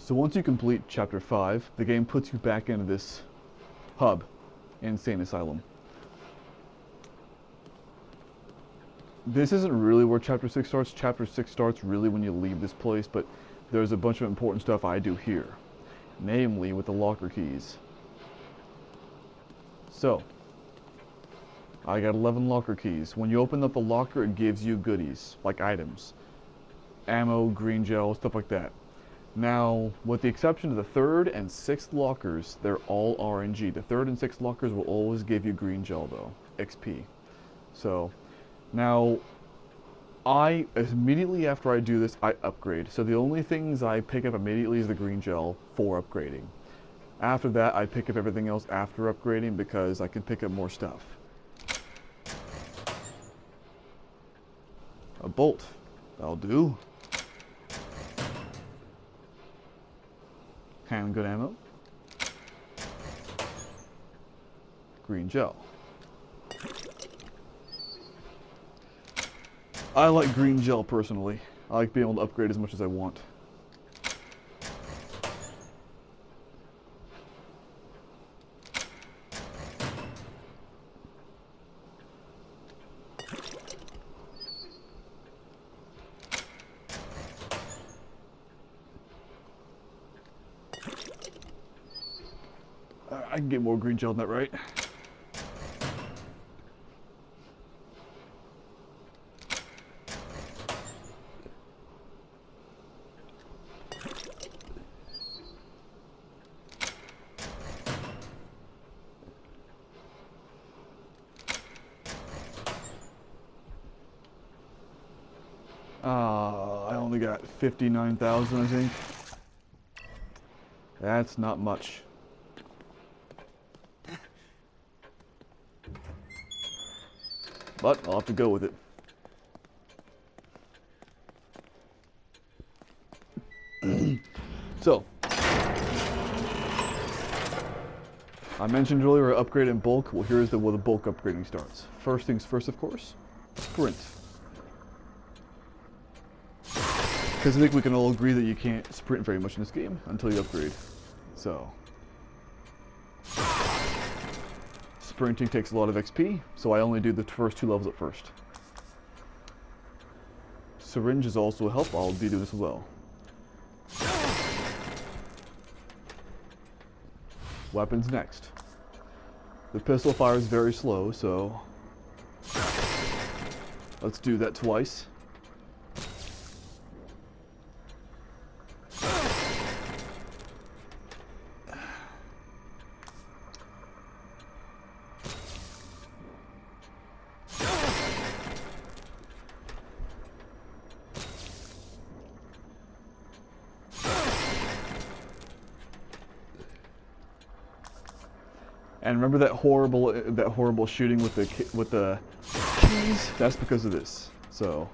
So once you complete Chapter 5, the game puts you back into this hub, Insane Asylum. This isn't really where Chapter 6 starts. Chapter 6 starts really when you leave this place, but there's a bunch of important stuff I do here. Namely, with the locker keys. So, I got 11 locker keys. When you open up the locker, it gives you goodies, like items. Ammo, green gel, stuff like that. Now, with the exception of the 3rd and 6th lockers, they're all RNG. The 3rd and 6th lockers will always give you green gel, though. XP. So, now, immediately after I do this, I upgrade. So the only things I pick up immediately is the green gel for upgrading. After that, I pick up everything else after upgrading because I can pick up more stuff. A bolt. That'll do. Handgun ammo. Green gel. I like green gel personally. I like being able to upgrade as much as I want. I can get more green gel than that, right? I only got 59,000, I think. That's not much. But I'll have to go with it. So, I mentioned earlier upgrade in bulk. Well, here's where the bulk upgrading starts. First things first, of course, sprint. Because I think we can all agree that you can't sprint very much in this game until you upgrade. So, sprinting takes a lot of XP, so I only do the first 2 levels at first. Syringe is also a help. I'll be doing this as well. Weapons next. The pistol fires very slow, so let's do that twice. And remember that horrible shooting with the keys? That's because of this. So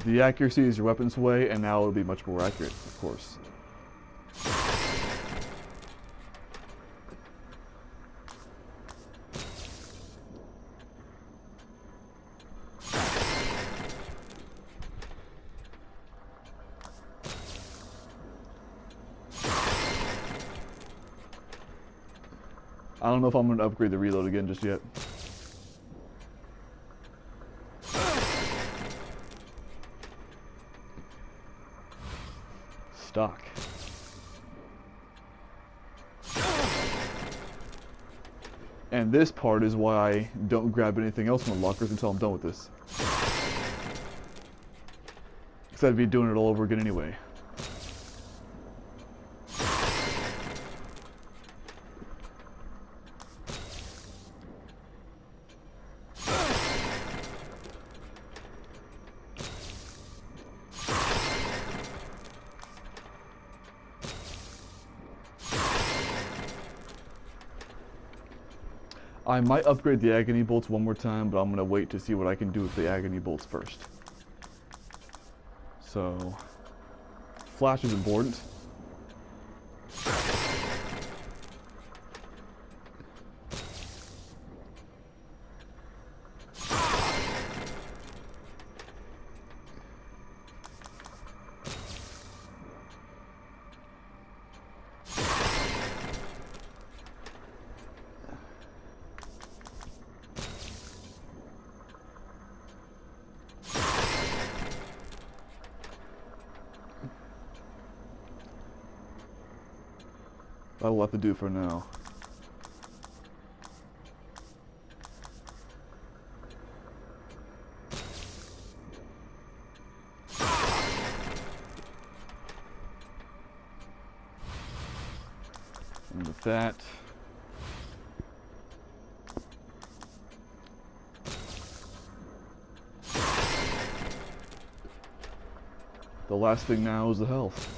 the accuracy is your weapon's way, and now it'll be much more accurate, of course. I don't know if I'm going to upgrade the reload again just yet. Stock. And this part is why I don't grab anything else from the lockers until I'm done with this. Because I'd be doing it all over again anyway. I might upgrade the agony bolts one more time, but I'm going to wait to see what I can do with the agony bolts first. So, flash is important. That'll have to do for now. And with that, the last thing now is the health.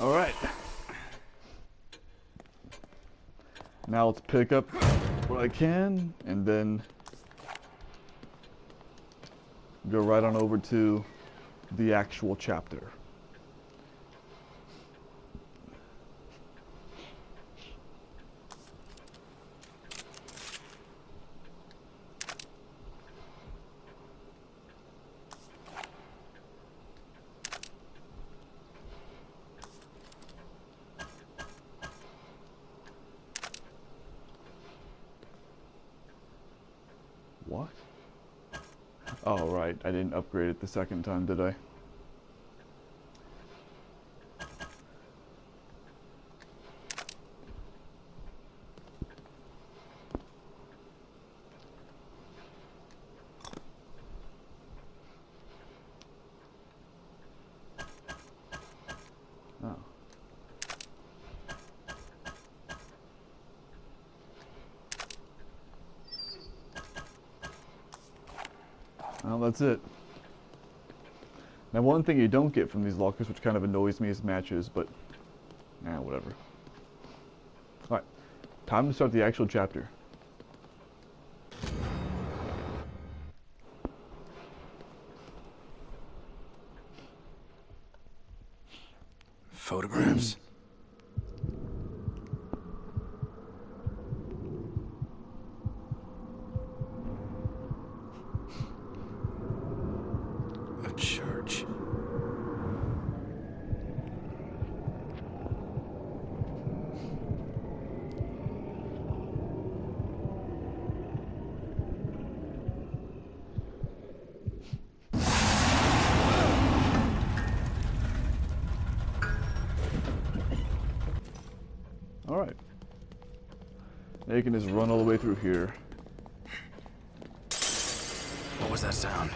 Alright. Now let's pick up what I can and then go right on over to the actual chapter. What? Oh, right. I didn't upgrade it the second time, did I? Oh. Well, that's it. Now, one thing you don't get from these lockers, which kind of annoys me, is matches, but whatever. Alright, time to start the actual chapter. Photographs. A church. Alright. Now you can just run all the way through here. What was that sound?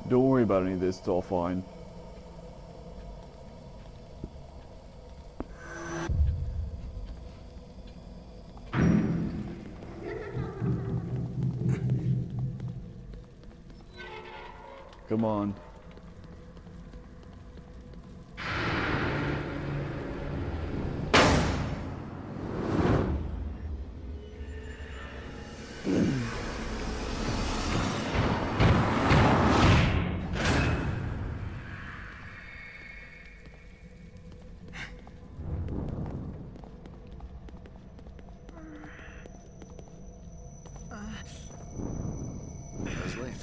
Don't worry about any of this, it's all fine. Come on. Leslie.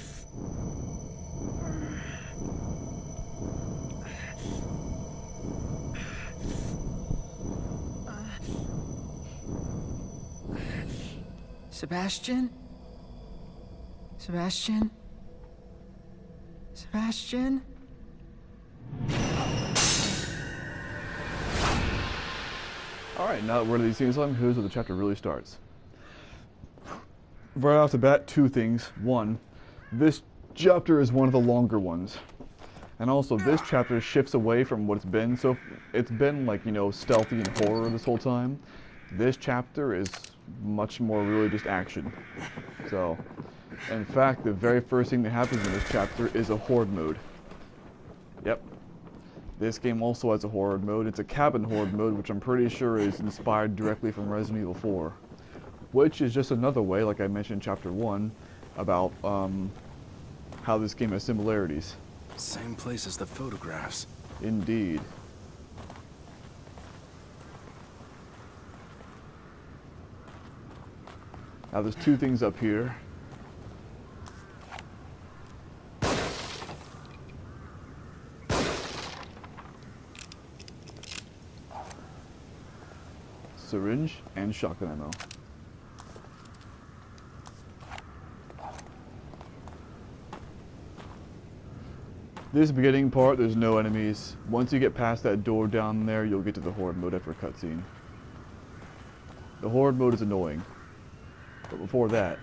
Sebastian? Sebastian? Sebastian? Alright, now that we're in these things, here's where the chapter really starts. Right off the bat, two things. One, this chapter is one of the longer ones. And also, this chapter shifts away from what it's been. So, it's been like, you know, stealthy and horror this whole time. This chapter is much more really just action. So, in fact, the very first thing that happens in this chapter is a horde mode. Yep. This game also has a horde mode. It's a cabin horde mode, which I'm pretty sure is inspired directly from Resident Evil 4. Which is just another way, like I mentioned in Chapter 1, about how this game has similarities. Same place as the photographs. Indeed. Now there's two things up here. and shotgun ammo. This beginning part, there's no enemies. Once you get past that door down there, you'll get to the horde mode after a cutscene. The horde mode is annoying. But before that,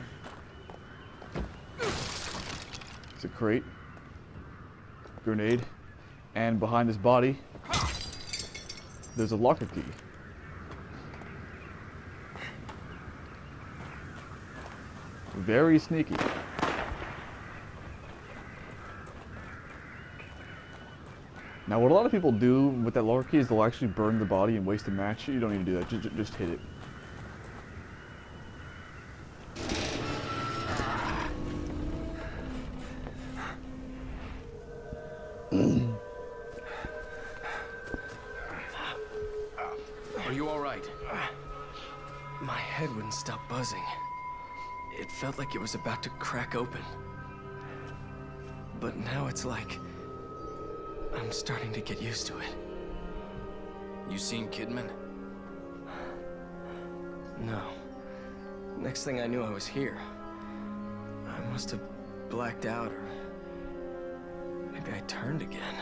it's a crate, grenade, and behind his body, there's a locker key. Very sneaky. Now, what a lot of people do with that locker key is they'll actually burn the body and waste a match. You don't need to do that. Just hit it. Are you all right? My head wouldn't stop buzzing. It felt like it was about to crack open. But now it's like I'm starting to get used to it. You seen Kidman? No. Next thing I knew, I was here. I must have blacked out, or maybe I turned again.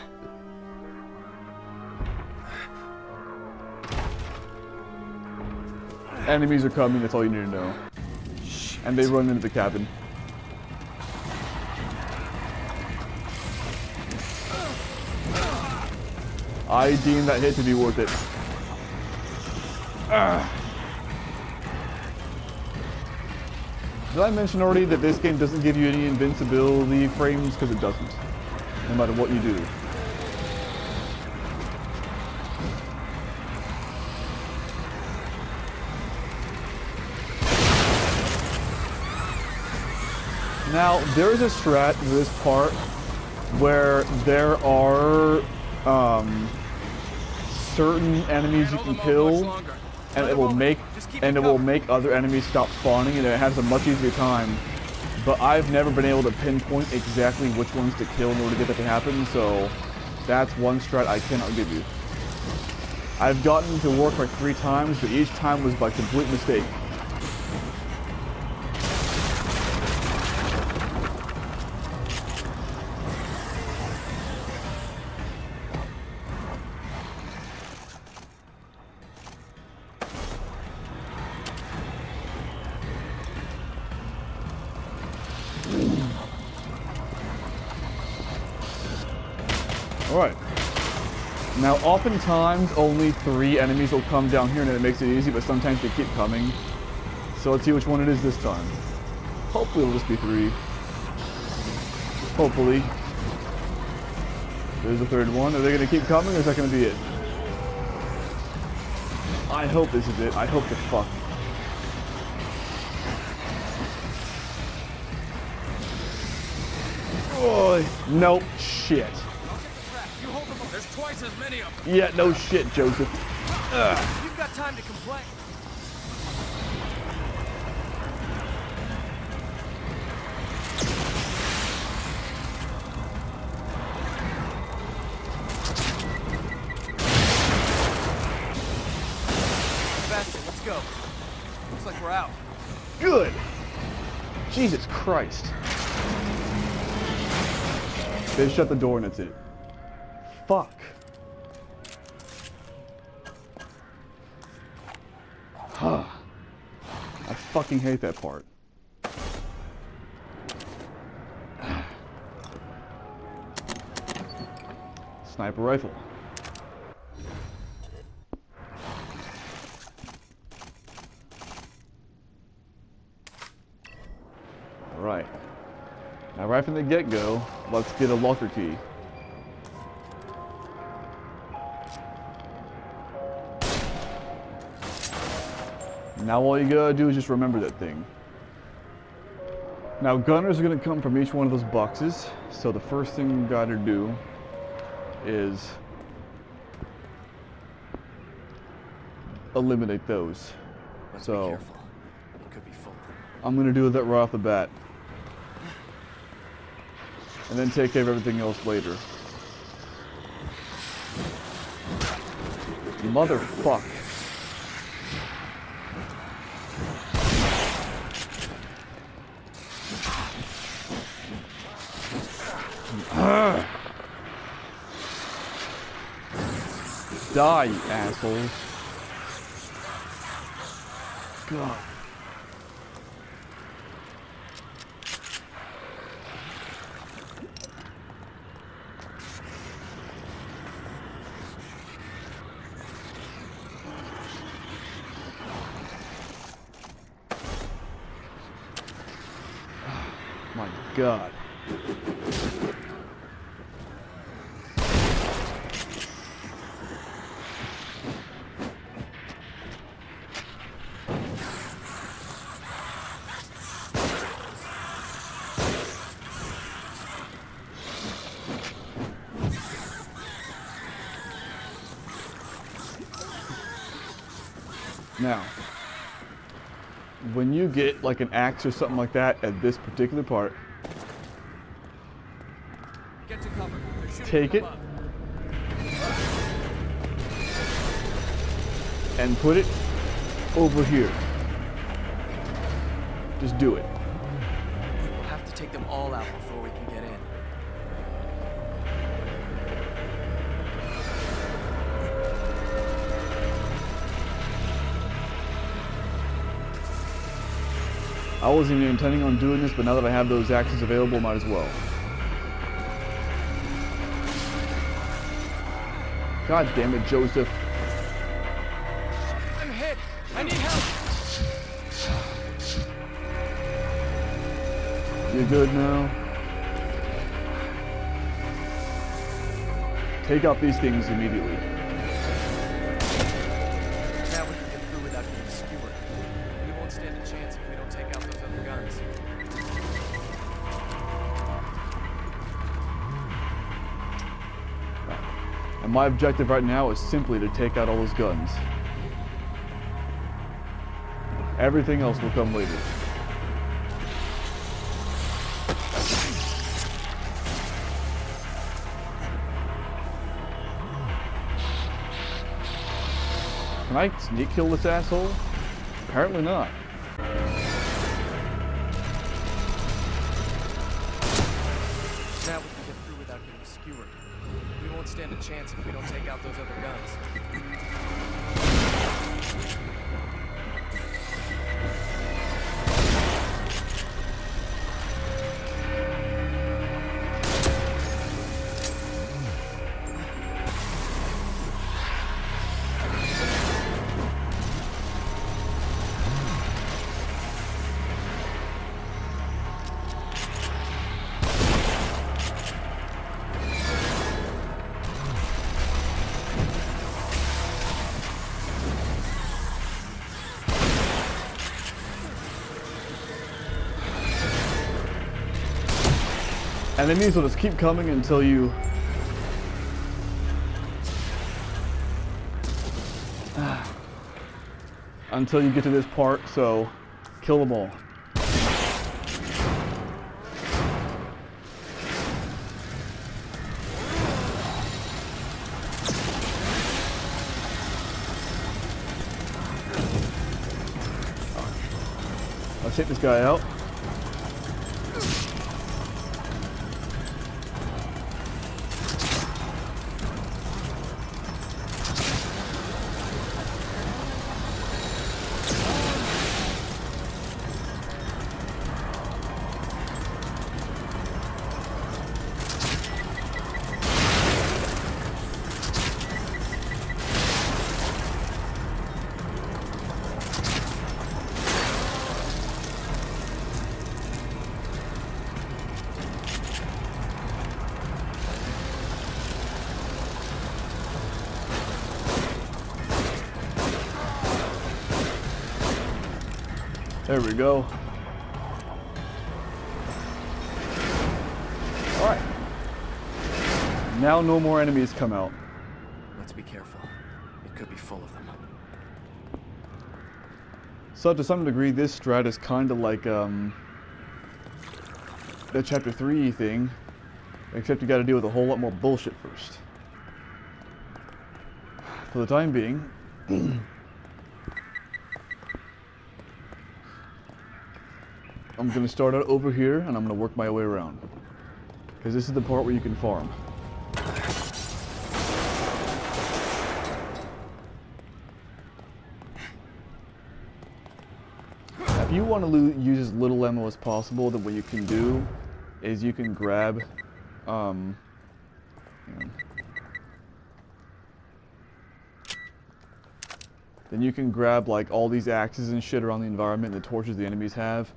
Enemies are coming, that's all you need to know. Shit. And they run into the cabin. I deem that hit to be worth it. Did I mention already that this game doesn't give you any invincibility frames? Because it doesn't. No matter what you do. Now, there is a strat to this part where there are certain enemies you can kill, and it will make other enemies stop spawning, and it has a much easier time. But I've never been able to pinpoint exactly which ones to kill in order to get that to happen, so that's one strat I cannot give you. I've gotten to work like 3 times, but each time was by complete mistake. Alright. Now, oftentimes, only 3 enemies will come down here and it makes it easy, but sometimes they keep coming. So let's see which one it is this time. Hopefully it'll just be 3. Hopefully. There's a 3rd one. Are they going to keep coming, or is that going to be it? I hope this is it. I hope the fuck. Oh, nope. Shit. There's twice as many of them. Yeah, no shit, Joseph. Ugh. You've got time to complain. Faster, let's go. Looks like we're out. Good. Jesus Christ. They shut the door and that's it. Fuck. Huh. I fucking hate that part. Sniper rifle. Alright. Now right from the get-go, let's get a locker key. Now all you gotta do is just remember that thing. Now gunners are gonna come from each one of those boxes, so the first thing you gotta do is eliminate those. Let's So be careful. It could be full. I'm gonna do that right off the bat. And then take care of everything else later. Motherfuck. Die, you assholes. God. My God. Now, when you get like an axe or something like that at this particular part, Get to cover. They're shooting take from it above. and put it over here. Just do it. We'll have to take them all out before we can get in. I wasn't even intending on doing this, but now that I have those axes available, might as well. God damn it, Joseph. I'm hit. I need help. You good now? Take out these things immediately. Now we can get through without getting skewered. We won't stand a chance if we don't take out those other guns. And my objective right now is simply to take out all those guns. Everything else will come later. Can I sneak kill this asshole? Apparently not. Now we can get through without getting skewered. We won't stand a chance if we don't take out those other guns. And enemies will just keep coming until you... until you get to this part, so kill them all. Let's take this guy out. There we go. All right. Now no more enemies come out. Let's be careful. It could be full of them. So to some degree, this strat is kind of like the Chapter 3 thing, except you got to deal with a whole lot more bullshit first. For the time being, I'm going to start out over here, and I'm going to work my way around. Because this is the part where you can farm. If you want to use as little ammo as possible, then what you can do is you can grab, hang on. Then you can grab like all these axes and shit around the environment and the torches the enemies have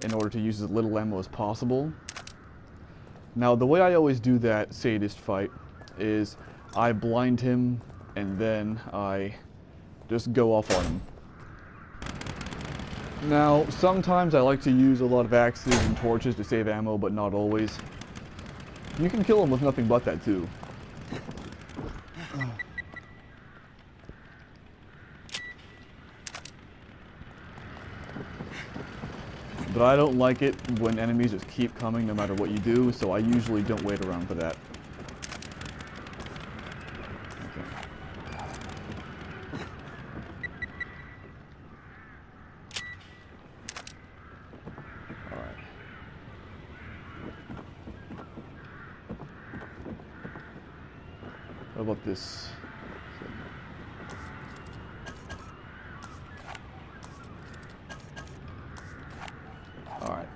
in order to use as little ammo as possible. Now the way I always do that sadist fight is I blind him and then I just go off on him. Now sometimes I like to use a lot of axes and torches to save ammo, but not always. You can kill him with nothing but that too. But I don't like it when enemies just keep coming no matter what you do, so I usually don't wait around for that. Okay. Alright. What about this? Alright.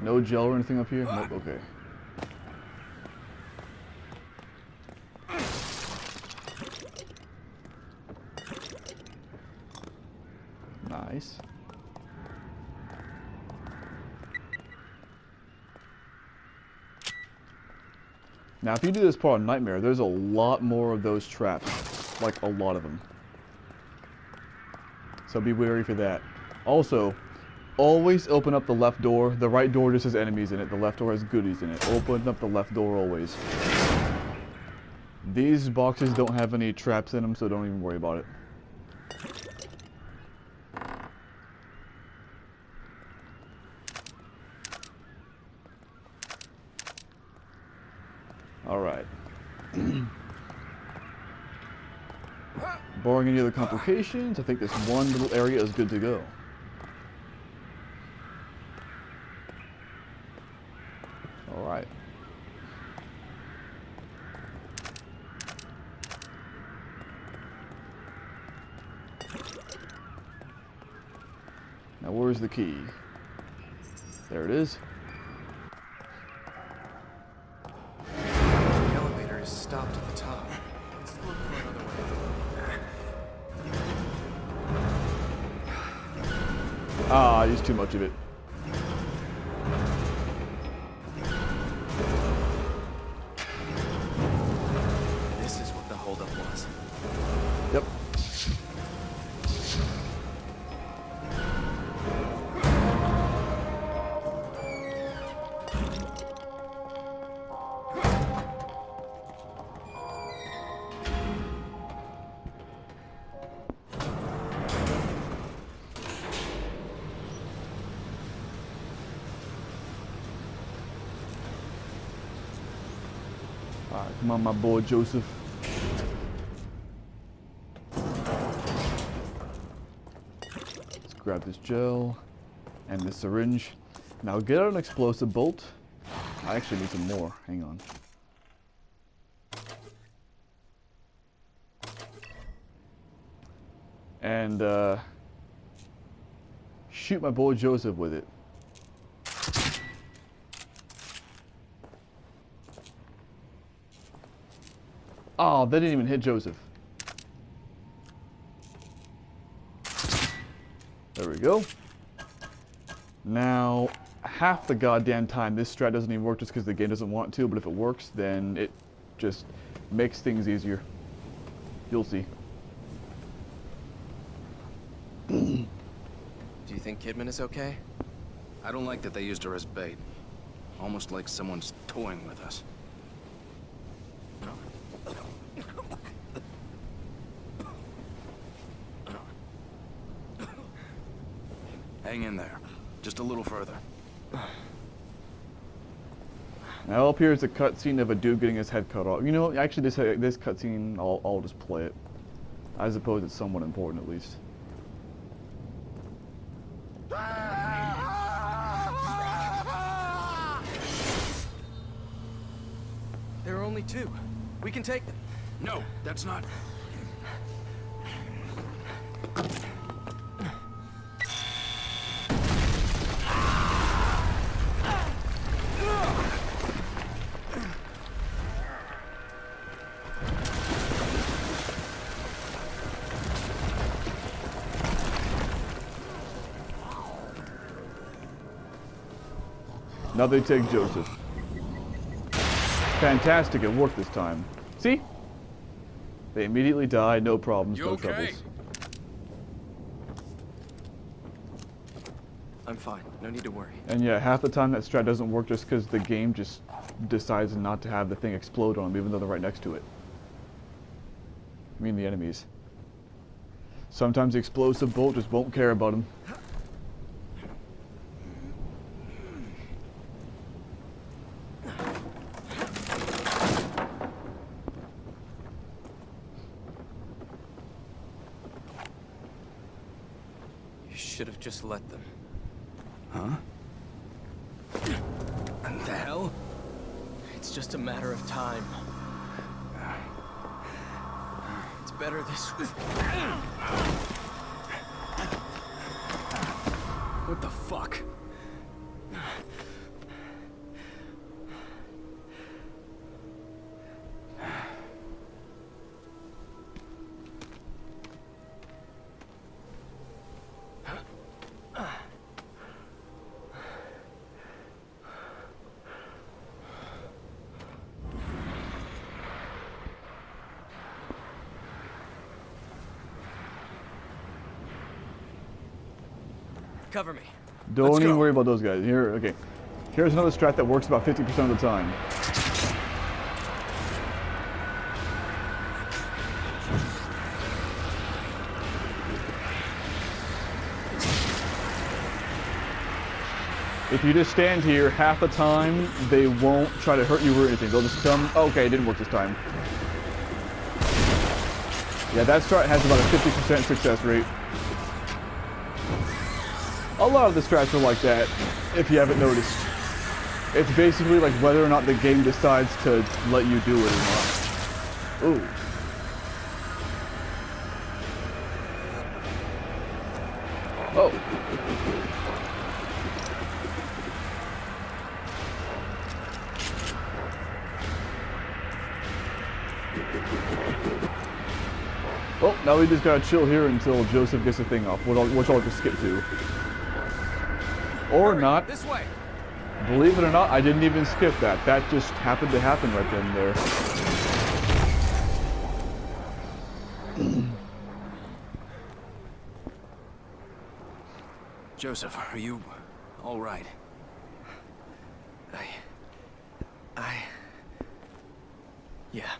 No gel or anything up here? Nope, okay. Nice. Now if you do this part on Nightmare, there's a lot more of those traps. Like a lot of them. So be wary for that. Also, always open up the left door. The right door just has enemies in it. The left door has goodies in it. Open up the left door always. These boxes don't have any traps in them, so don't even worry about it. Alright. Barring any other complications, I think this one little area is good to go. Alright. Now where's the key? There it is. The elevator is stopped at the top. Let's look for another way. Ah, I used too much of it. This is what the holdup was. Yep. Alright, come on, my boy Joseph. Let's grab this gel and this syringe. Now get out an explosive bolt. I actually need some more. Hang on. And shoot my boy Joseph with it. Oh, they didn't even hit Joseph. There we go. Now, half the goddamn time this strat doesn't even work just because the game doesn't want to, but if it works, then it just makes things easier. You'll see. Do you think Kidman is okay? I don't like that they used her as bait. Almost like someone's toying with us. Hang in there. Just a little further. Now up here is a cutscene of a dude getting his head cut off. You know, actually this cutscene, I'll just play it. I suppose it's somewhat important at least. There are only two. We can take them. No, that's not... Now they take Joseph. Fantastic, it worked this time. See? They immediately die, no problems, no troubles. I'm fine. No need to worry. And yeah, half the time that strat doesn't work just because the game just decides not to have the thing explode on them, even though they're right next to it. I mean the enemies. Sometimes the explosive bolt just won't care about them. You should have just let them. Huh? What the hell? It's just a matter of time. It's better this way. What the fuck? Cover me. Don't even worry about those guys. Here, okay. Here's another strat that works about 50% of the time. If you just stand here, half the time, they won't try to hurt you or anything. They'll just come, okay, it didn't work this time. Yeah, that strat has about a 50% success rate. A lot of the strats are like that, if you haven't noticed. It's basically like whether or not the game decides to let you do it or not. Ooh. Oh. Well, now we just gotta chill here until Joseph gets the thing off, which I'll just skip to. Or not. This way. Believe it or not, I didn't even skip that. That just happened to happen right then and there. Joseph, are you all right? Yeah.